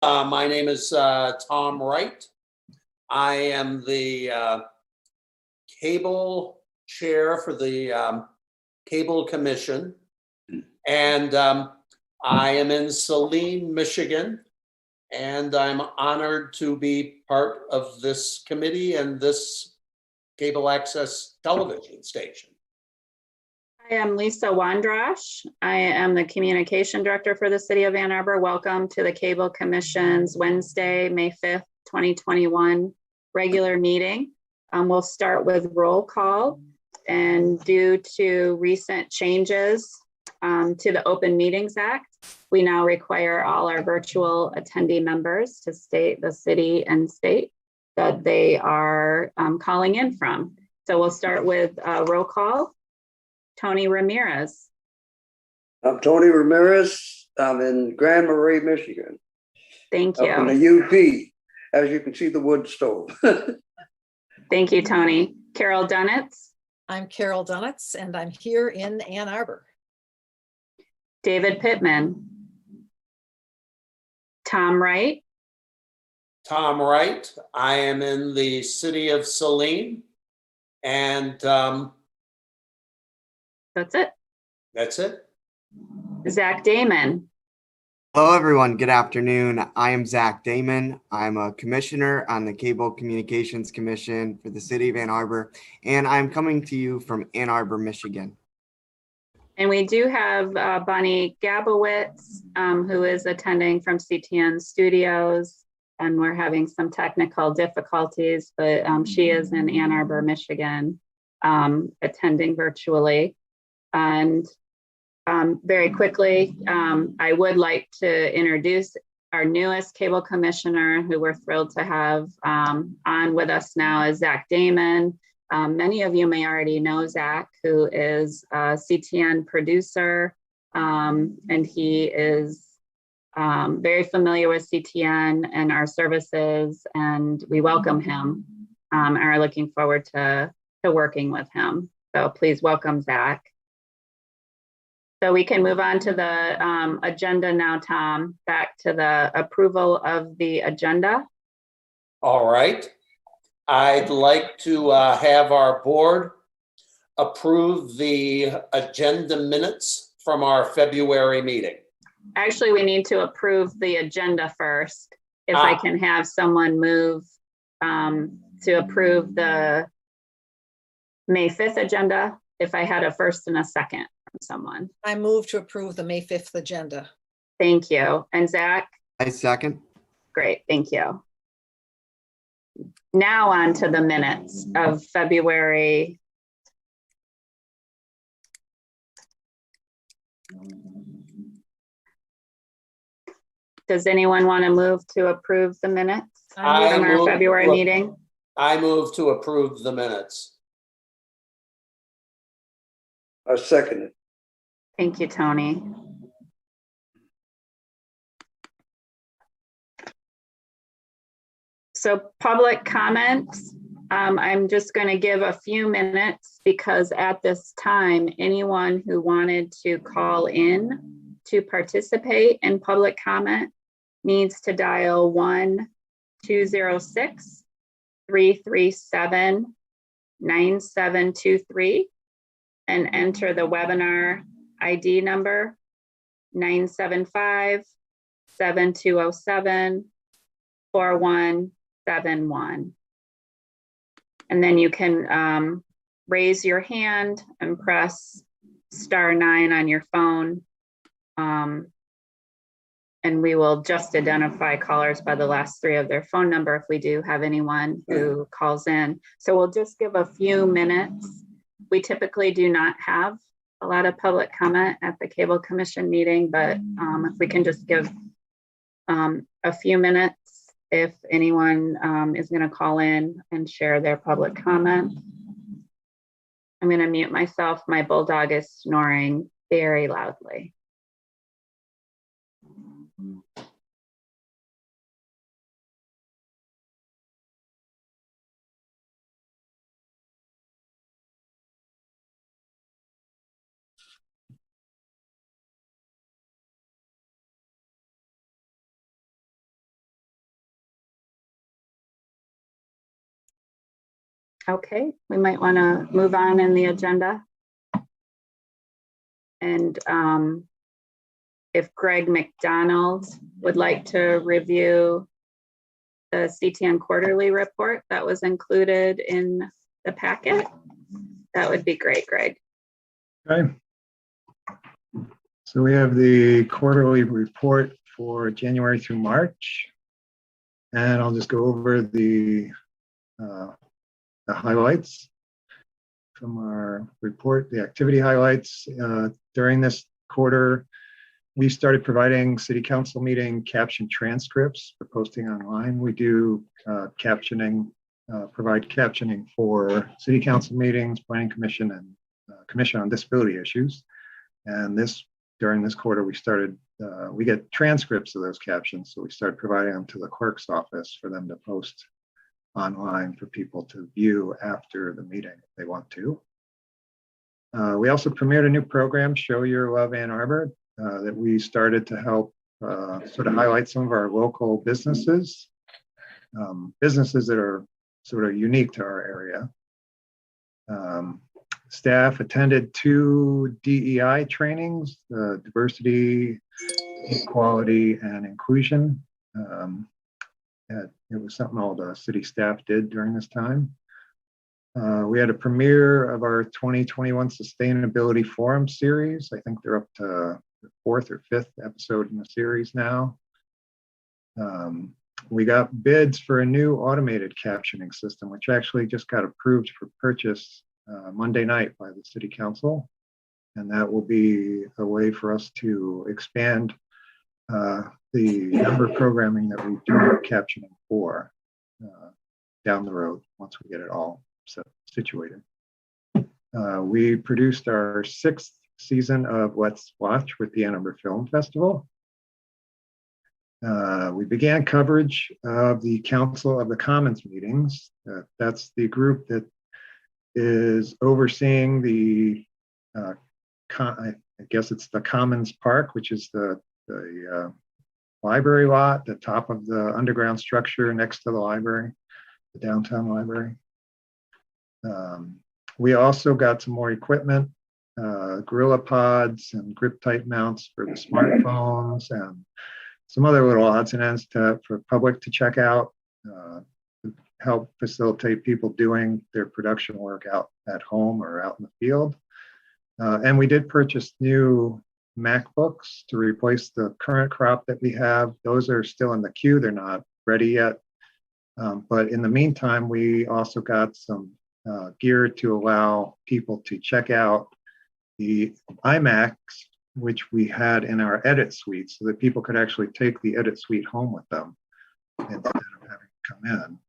My name is Tom Wright. I am the cable chair for the Cable Commission. And I am in Saline, Michigan. And I'm honored to be part of this committee and this cable access television station. I am Lisa Wandrash. I am the communication director for the city of Ann Arbor. Welcome to the Cable Commission's Wednesday, May 5th, 2021 regular meeting. We'll start with roll call, and due to recent changes to the Open Meetings Act, we now require all our virtual attendee members to state the city and state that they are calling in from. So we'll start with roll call. Tony Ramirez. I'm Tony Ramirez. I'm in Grand Marais, Michigan. Thank you. Up in the UP, as you can see the wood stove. Thank you, Tony. Carol Dunitz. I'm Carol Dunitz, and I'm here in Ann Arbor. David Pittman. Tom Wright. Tom Wright. I am in the city of Saline. And that's it. That's it. Zach Damon. Hello, everyone. Good afternoon. I am Zach Damon. I'm a commissioner on the Cable Communications Commission for the city of Ann Arbor, and I'm coming to you from Ann Arbor, Michigan. And we do have Bonnie Gabowitz, who is attending from CTN Studios, and we're having some technical difficulties, but she is in Ann Arbor, Michigan, attending virtually. And very quickly, I would like to introduce our newest cable commissioner, who we're thrilled to have on with us now, is Zach Damon. Many of you may already know Zach, who is a CTN producer, and he is very familiar with CTN and our services, and we welcome him and are looking forward to working with him. So please welcome Zach. So we can move on to the agenda now, Tom, back to the approval of the agenda. All right. I'd like to have our board approve the agenda minutes from our February meeting. Actually, we need to approve the agenda first. If I can have someone move to approve the May 5th agenda, if I had a first and a second from someone. I move to approve the May 5th agenda. Thank you. And Zach? I second. Great, thank you. Now on to the minutes of February. Does anyone want to move to approve the minutes from our February meeting? I move to approve the minutes. I second it. Thank you, Tony. So public comments, I'm just going to give a few minutes because at this time, anyone who wanted to call in to participate in public comment needs to dial 1-206-337-9723 and enter the webinar ID number 975-7207-4171. And then you can raise your hand and press *9 on your phone. And we will just identify callers by the last 3 of their phone number if we do have anyone who calls in. So we'll just give a few minutes. We typically do not have a lot of public comment at the Cable Commission meeting, but if we can just give a few minutes if anyone is going to call in and share their public comment. I'm going to mute myself. My bulldog is snoring very loudly. Okay, we might want to move on in the agenda. And if Greg McDonald would like to review the CTN quarterly report that was included in the packet, that would be great, Greg. Okay. So we have the quarterly report for January through March. And I'll just go over the highlights from our report, the activity highlights. During this quarter, we started providing city council meeting caption transcripts for posting online. We do provide captioning for city council meetings, planning commission, and commission on disability issues. And during this quarter, we get transcripts of those captions. So we started providing them to the clerk's office for them to post online for people to view after the meeting if they want to. We also premiered a new program, Show Your Love Ann Arbor, that we started to help sort of highlight some of our local businesses, businesses that are sort of unique to our area. Staff attended 2 DEI trainings, diversity, equality, and inclusion. It was something all the city staff did during this time. We had a premiere of our 2021 Sustainability Forum series. I think they're up to the 4th or 5th episode in the series now. We got bids for a new automated captioning system, which actually just got approved for purchase Monday night by the city council. And that will be a way for us to expand the number of programming that we do captioning for down the road once we get it all situated. We produced our 6th season of Let's Watch with the Ann Arbor Film Festival. We began coverage of the Council of the Commons meetings. That's the group that is overseeing the, I guess it's the Commons Park, which is the library lot, the top of the underground structure next to the library, the downtown library. We also got some more equipment, Gorilla Pods and grip type mounts for the smartphones, and some other little odds and ends for public to check out, to help facilitate people doing their production work out at home or out in the field. And we did purchase new MacBooks to replace the current crop that we have. Those are still in the queue. They're not ready yet. But in the meantime, we also got some gear to allow people to check out the iMacs, which we had in our edit suite, so that people could actually take the edit suite home with them instead of having to come in.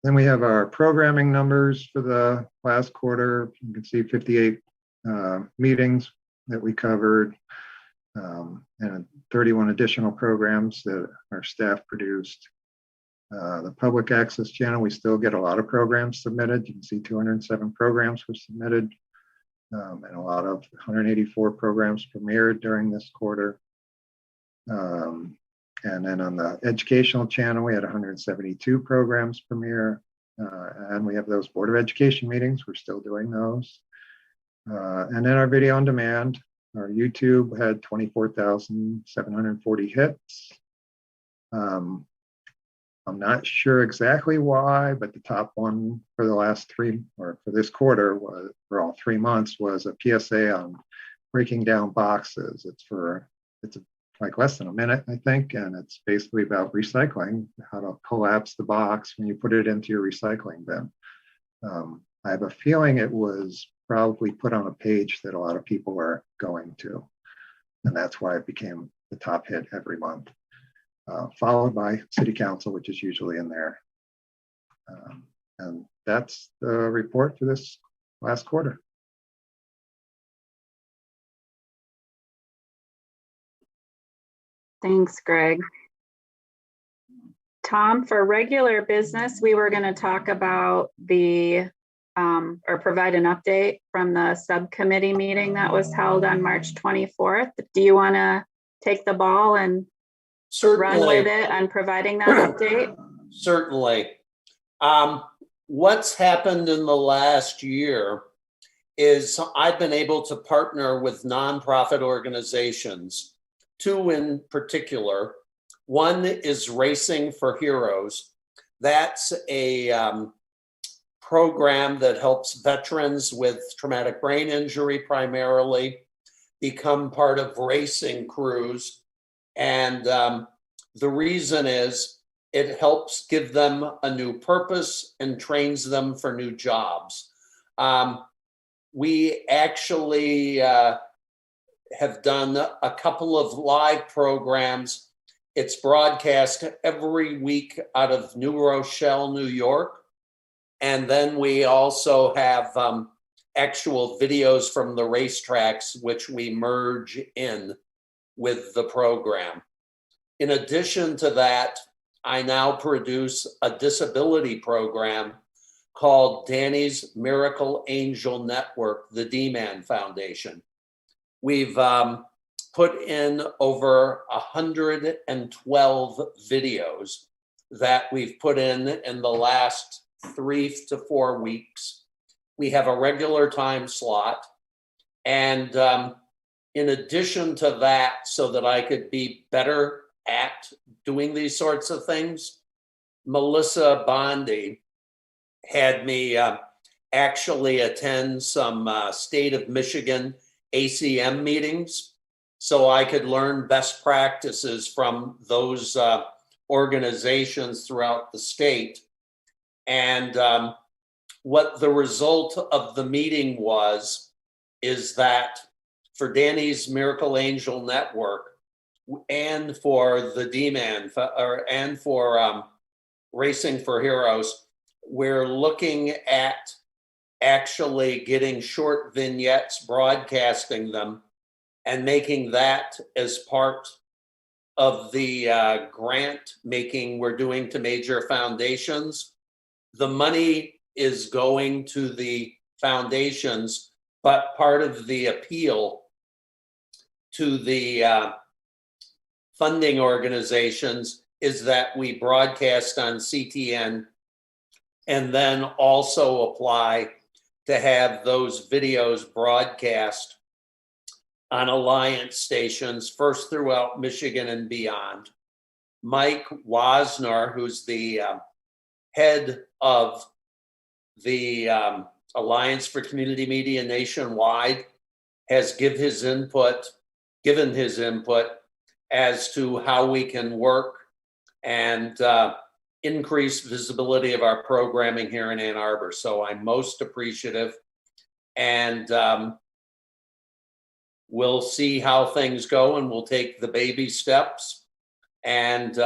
Then we have our programming numbers for the last quarter. You can see 58 meetings that we covered, and 31 additional programs that our staff produced. The public access channel, we still get a lot of programs submitted. You can see 207 programs were submitted, and a lot of 184 programs premiered during this quarter. And then on the educational channel, we had 172 programs premiere, and we have those Board of Education meetings. We're still doing those. And then our video on demand, our YouTube had 24,740 hits. I'm not sure exactly why, but the top one for the last for this quarter was, for all 3 months, was a PSA on breaking down boxes. It's like less than a minute, I think, and it's basically about recycling, how to collapse the box when you put it into your recycling bin. I have a feeling it was probably put on a page that a lot of people are going to, and that's why it became the top hit every month, followed by City Council, which is usually in there. And that's the report for this last quarter. Thanks, Greg. Tom, for regular business, we were going to talk about or provide an update from the subcommittee meeting that was held on March 24th. Do you want to take the ball and run with it on providing that update? Certainly. What's happened in the last year is I've been able to partner with nonprofit organizations, two in particular. One is Racing for Heroes. That's a program that helps veterans with traumatic brain injury primarily become part of racing crews. And the reason is it helps give them a new purpose and trains them for new jobs. We actually have done a couple of live programs. It's broadcast every week out of New Rochelle, New York. And then we also have actual videos from the racetracks, which we merge in with the program. In addition to that, I now produce a disability program called Danny's Miracle Angel Network, the D-Man Foundation. We've put in over 112 videos that we've put in the last 3 to 4 weeks. We have a regular time slot. And in addition to that, so that I could be better at doing these sorts of things, Melissa Bondi had me actually attend some state of Michigan ACM meetings so I could learn best practices from those organizations throughout the state. And what the result of the meeting was is that for Danny's Miracle Angel Network and for the D-Man and for Racing for Heroes, we're looking at actually getting short vignettes, broadcasting them, and making that as part of the grant making we're doing to major foundations. The money is going to the foundations, but part of the appeal to the funding organizations is that we broadcast on CTN and then also apply to have those videos broadcast on Alliance stations, first throughout Michigan and beyond. Mike Wasner, who's the head of the Alliance for Community Media nationwide, has given his input as to how we can work and increase visibility of our programming here in Ann Arbor. So I'm most appreciative, and we'll see how things go, and we'll take the baby steps. And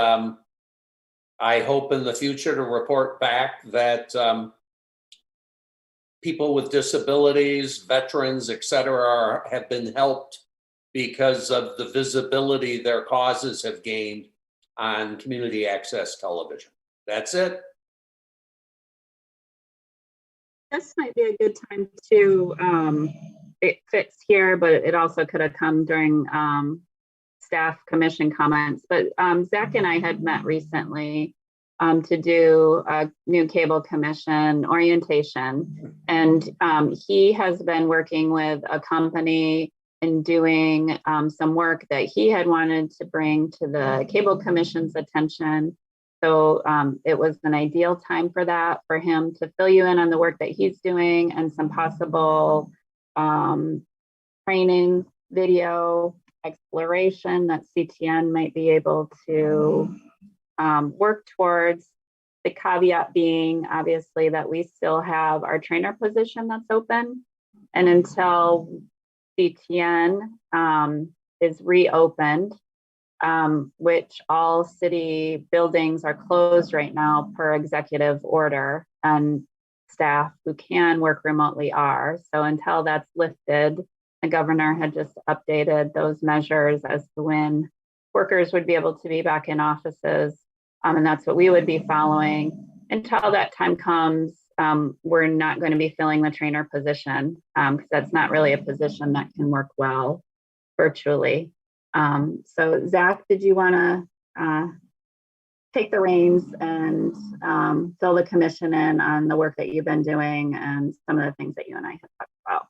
I hope in the future to report back that people with disabilities, veterans, et cetera, have been helped because of the visibility their causes have gained on community access television. That's it. This might be a good time to, it fits here, but it also could have come during staff commission comments. But Zach and I had met recently to do a new cable commission orientation. And he has been working with a company and doing some work that he had wanted to bring to the cable commission's attention. So it was an ideal time for that, for him to fill you in on the work that he's doing and some possible training video exploration that CTN might be able to work towards. The caveat being, obviously, that we still have our trainer position that's open. And until CTN is reopened, which all city buildings are closed right now per executive order, and staff who can work remotely are. So until that's lifted, the governor had just updated those measures as to when workers would be able to be back in offices. And that's what we would be following. Until that time comes, we're not going to be filling the trainer position because that's not really a position that can work well virtually. So Zach, did you want to take the reins and fill the commission in on the work that you've been doing and some of the things that you and I have talked about.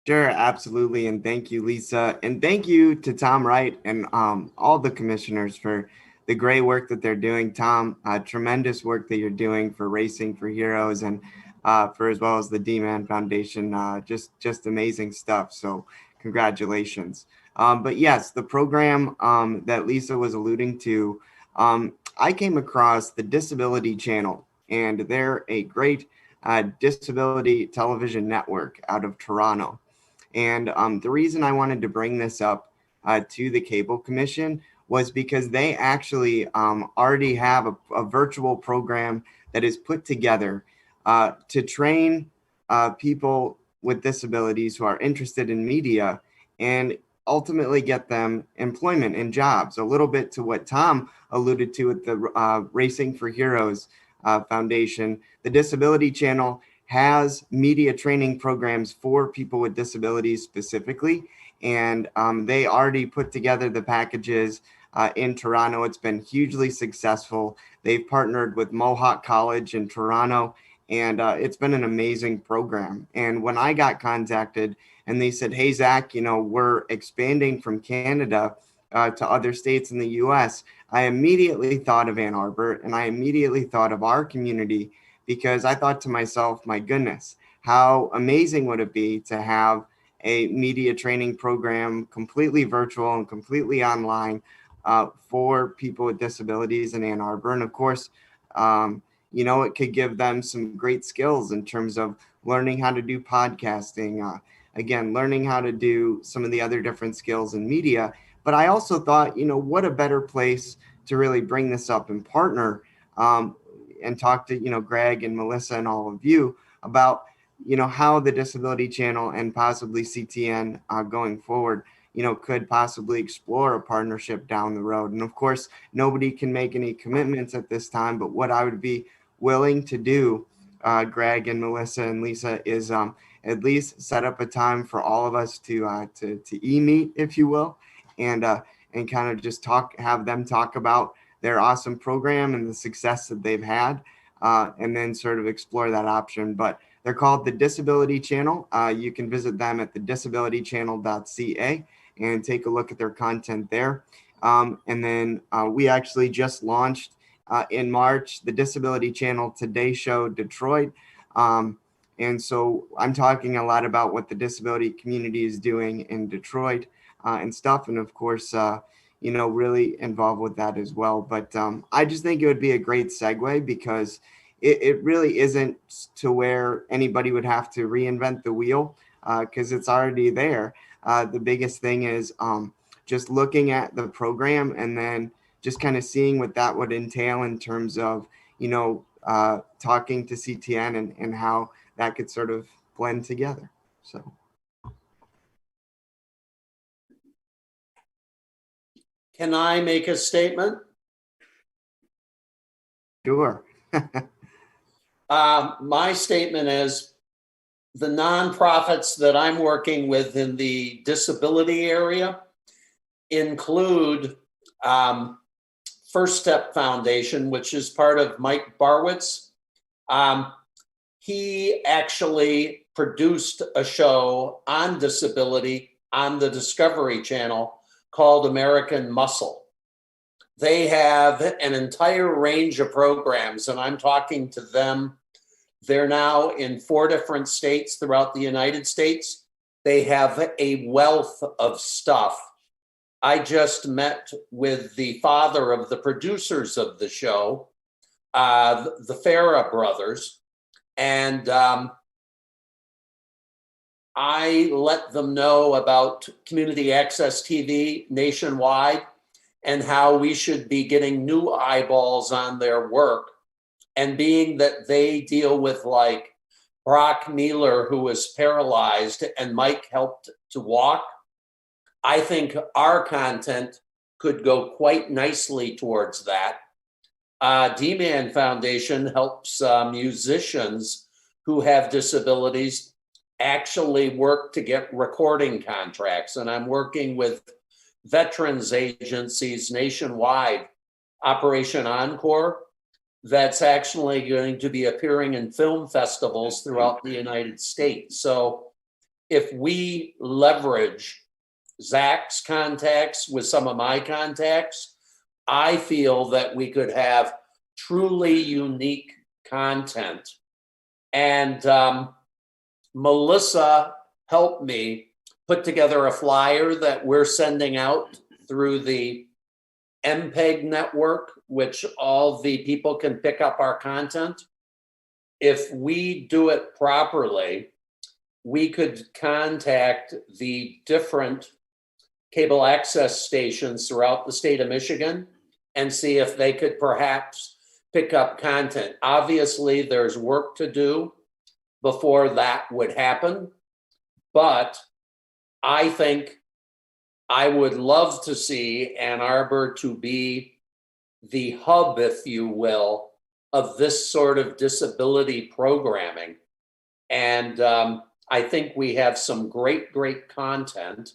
Sure, absolutely. And thank you, Lisa. And thank you to Tom Wright and all the commissioners for the great work that they're doing. Tom, tremendous work that you're doing for Racing for Heroes and for as well as the D-Man Foundation. Just amazing stuff. So congratulations. But yes, the program that Lisa was alluding to, I came across the Disability Channel, and they're a great disability television network out of Toronto. And the reason I wanted to bring this up to the Cable Commission was because they actually already have a virtual program that is put together to train people with disabilities who are interested in media and ultimately get them employment and jobs. A little bit to what Tom alluded to with the Racing for Heroes Foundation. The Disability Channel has media training programs for people with disabilities specifically, and they already put together the packages in Toronto. It's been hugely successful. They've partnered with Mohawk College in Toronto, and it's been an amazing program. And when I got contacted and they said, hey, Zach, we're expanding from Canada to other states in the US, I immediately thought of Ann Arbor, and I immediately thought of our community, because I thought to myself, my goodness, how amazing would it be to have a media training program completely virtual and completely online for people with disabilities in Ann Arbor. And of course, it could give them some great skills in terms of learning how to do podcasting, again, learning how to do some of the other different skills in media. But I also thought, what a better place to really bring this up and partner and talk to, Greg and Melissa and all of you about, how the Disability Channel and possibly CTN going forward, could possibly explore a partnership down the road. And of course, nobody can make any commitments at this time, but what I would be willing to do, Greg and Melissa and Lisa, is at least set up a time for all of us to e-meet, if you will, and kind of just have them talk about their awesome program and the success that they've had, and then sort of explore that option. But they're called the Disability Channel. You can visit them at thedisabilitychannel.ca and take a look at their content there. And then we actually just launched in March the Disability Channel Today Show Detroit. And so I'm talking a lot about what the disability community is doing in Detroit and stuff. And of course, really involved with that as well. But I just think it would be a great segue, because it really isn't to where anybody would have to reinvent the wheel, because it's already there. The biggest thing is just looking at the program and then just kind of seeing what that would entail in terms of, talking to CTN and how that could sort of blend together. So. Can I make a statement? Sure. My statement is the nonprofits that I'm working with in the disability area include First Step Foundation, which is part of Mike Barwitz. He actually produced a show on disability on the Discovery Channel called American Muscle. They have an entire range of programs, and I'm talking to them. They're now in 4 different states throughout the United States. They have a wealth of stuff. I just met with the father of the producers of the show, the Farah brothers, and I let them know about Community Access TV nationwide and how we should be getting new eyeballs on their work. And being that they deal with like Brock Mealer, who was paralyzed, and Mike helped to walk, I think our content could go quite nicely towards that. D-Man Foundation helps musicians who have disabilities actually work to get recording contracts. And I'm working with veterans agencies nationwide Operation Encore that's actually going to be appearing in film festivals throughout the United States. So if we leverage Zach's contacts with some of my contacts, I feel that we could have truly unique content. And Melissa helped me put together a flyer that we're sending out through the MPEG network, which all the people can pick up our content. If we do it properly, we could contact the different cable access stations throughout the state of Michigan and see if they could perhaps pick up content. Obviously, there's work to do before that would happen, but I think I would love to see Ann Arbor to be the hub, if you will, of this sort of disability programming. And I think we have some great content.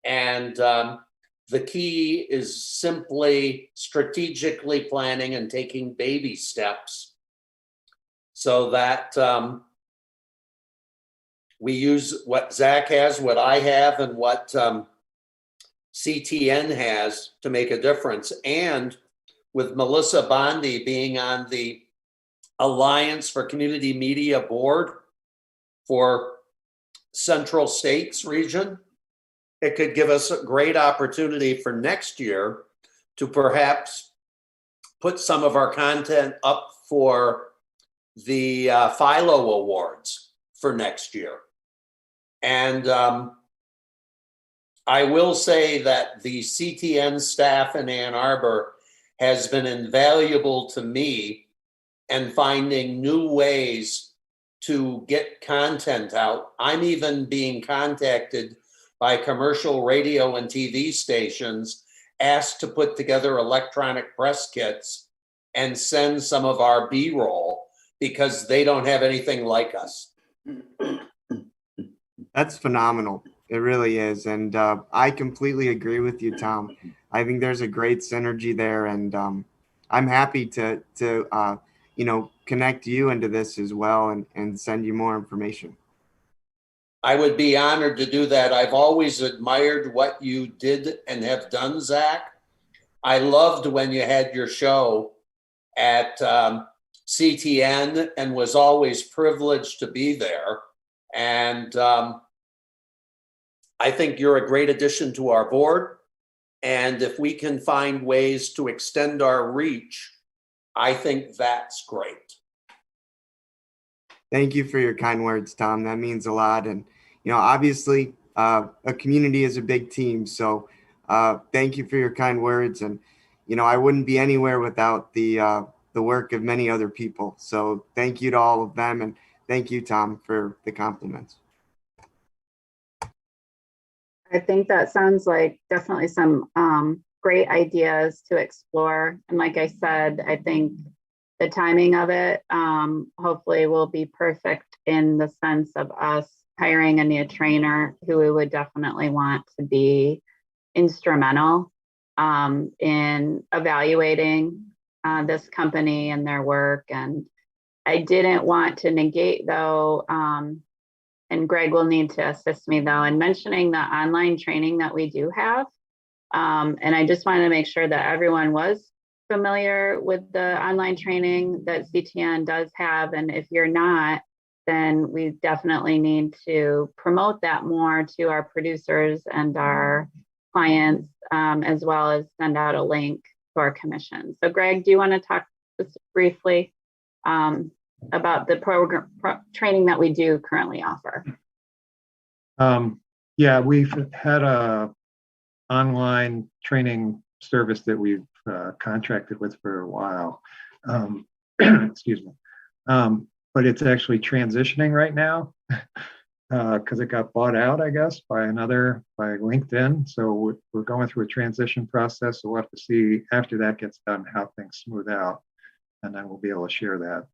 And the key is simply strategically planning and taking baby steps so that we use what Zach has, what I have, and what CTN has to make a difference. And with Melissa Bondi being on the Alliance for Community Media Board for Central States region, it could give us a great opportunity for next year to perhaps put some of our content up for the Philo Awards for next year. And I will say that the CTN staff in Ann Arbor has been invaluable to me in finding new ways to get content out. I'm even being contacted by commercial radio and TV stations asked to put together electronic press kits and send some of our B-roll because they don't have anything like us. That's phenomenal. It really is. And I completely agree with you, Tom. I think there's a great synergy there. And I'm happy to connect you into this as well and send you more information. I would be honored to do that. I've always admired what you did and have done, Zach. I loved when you had your show at CTN and was always privileged to be there. And I think you're a great addition to our board. And if we can find ways to extend our reach, I think that's great. Thank you for your kind words, Tom. That means a lot. And, obviously a community is a big team. So thank you for your kind words. And, I wouldn't be anywhere without the work of many other people. So thank you to all of them. And thank you, Tom, for the compliments. I think that sounds like definitely some great ideas to explore. And like I said, I think the timing of it hopefully will be perfect in the sense of us hiring a new trainer who we would definitely want to be instrumental in evaluating this company and their work. And I didn't want to negate, though, and Greg will need to assist me, though, in mentioning the online training that we do have. And I just wanted to make sure that everyone was familiar with the online training that CTN does have. And if you're not, then we definitely need to promote that more to our producers and our clients, as well as send out a link to our commission. So Greg, do you want to talk just briefly about the program training that we do currently offer? Yeah, we've had a online training service that we've contracted with for a while. Excuse me. But it's actually transitioning right now because it got bought out, I guess, by LinkedIn. So we're going through a transition process. So we'll have to see after that gets done how things smooth out, and then we'll be able to share that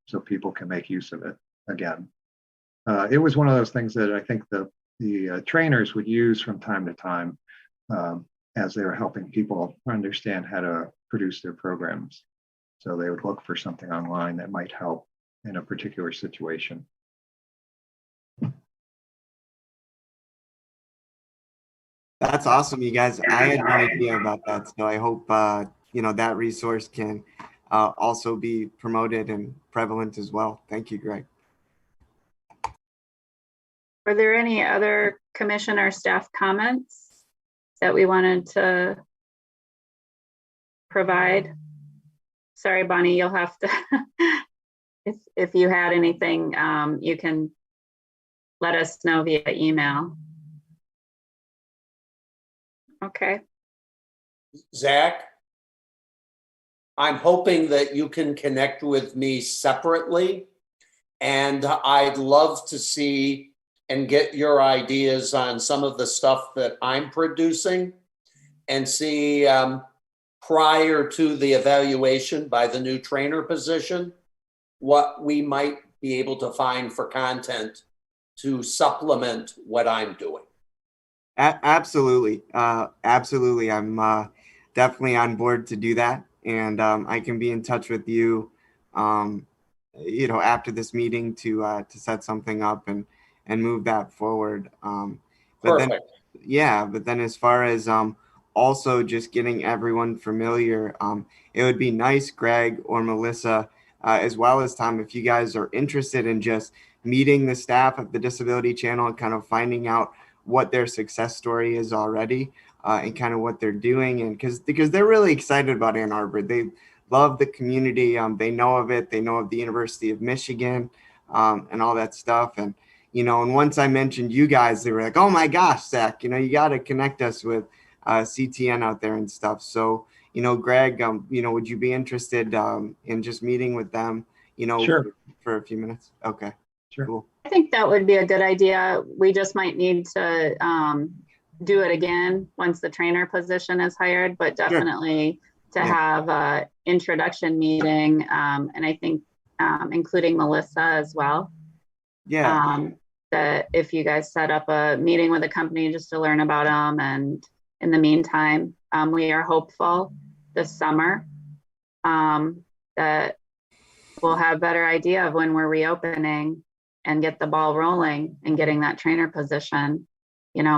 so people can make use of it again. It was one of those things that I think the trainers would use from time to time. as they were helping people understand how to produce their programs. So they would look for something online that might help in a particular situation. That's awesome, you guys. I had no idea about that. So I hope, that resource can also be promoted and prevalent as well. Thank you, Greg. Were there any other commission or staff comments that we wanted to provide? Sorry, Bonnie, you'll have to, if you had anything, you can let us know via email. Okay. Zach, I'm hoping that you can connect with me separately, and I'd love to see and get your ideas on some of the stuff that I'm producing and see prior to the evaluation by the new trainer position, what we might be able to find for content to supplement what I'm doing. Absolutely. Absolutely. I'm definitely on board to do that. And I can be in touch with you, after this meeting to set something up and move that forward. But then, Perfect. yeah, but then as far as also just getting everyone familiar, it would be nice, Greg or Melissa, as well as Tom, if you guys are interested in just meeting the staff of the Disability Channel and kind of finding out what their success story is already and kind of what they're doing. And because they're really excited about Ann Arbor. They love the community. They know of it. They know of the University of Michigan and all that stuff. And, and once I mentioned you guys, they were like, oh my gosh, Zach, you got to connect us with CTN out there and stuff. So, Greg, would you be interested in just meeting with them, Sure. for a few minutes? Okay, Sure. Cool. I think that would be a good idea. We just might need to do it again once the trainer position is hired, but definitely to have a introduction meeting. And I think including Melissa as well. Yeah. That if you guys set up a meeting with a company just to learn about them, and in the meantime, we are hopeful this summer that we'll have a better idea of when we're reopening and get the ball rolling and getting that trainer position,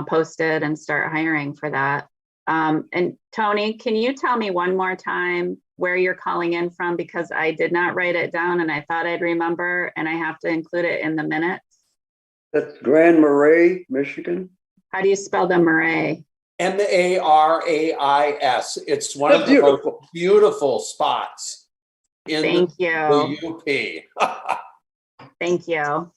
posted and start hiring for that. And Tony, can you tell me one more time where you're calling in from? Because I did not write it down and I thought I'd remember, and I have to include it in the minutes. That's Grand Marais, Michigan. How do you spell the Marais? Marais. It's one of the most beautiful spots in Thank the you. UP. Thank you.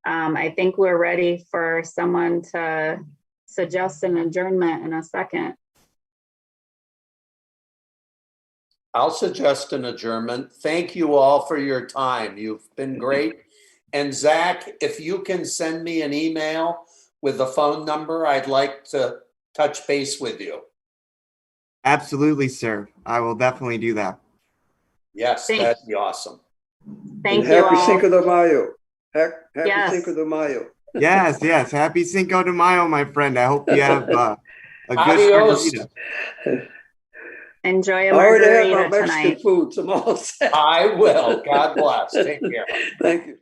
I think we're ready for someone to suggest an adjournment in a second. I'll suggest an adjournment. Thank you all for your time. You've been great. And Zach, if you can send me an email with the phone number, I'd like to touch base with you. Absolutely, sir. I will definitely do that. Yes, that'd be awesome. Thank you. Happy all. Cinco de Mayo. Happy Yes. Cinco de Mayo. Yes. Happy Cinco de Mayo, my friend. I hope you have a good Adios. margarita. Enjoy a Already have margarita my Mexican tonight. food. So I'm all set. I will. God bless. Take care. Thank you.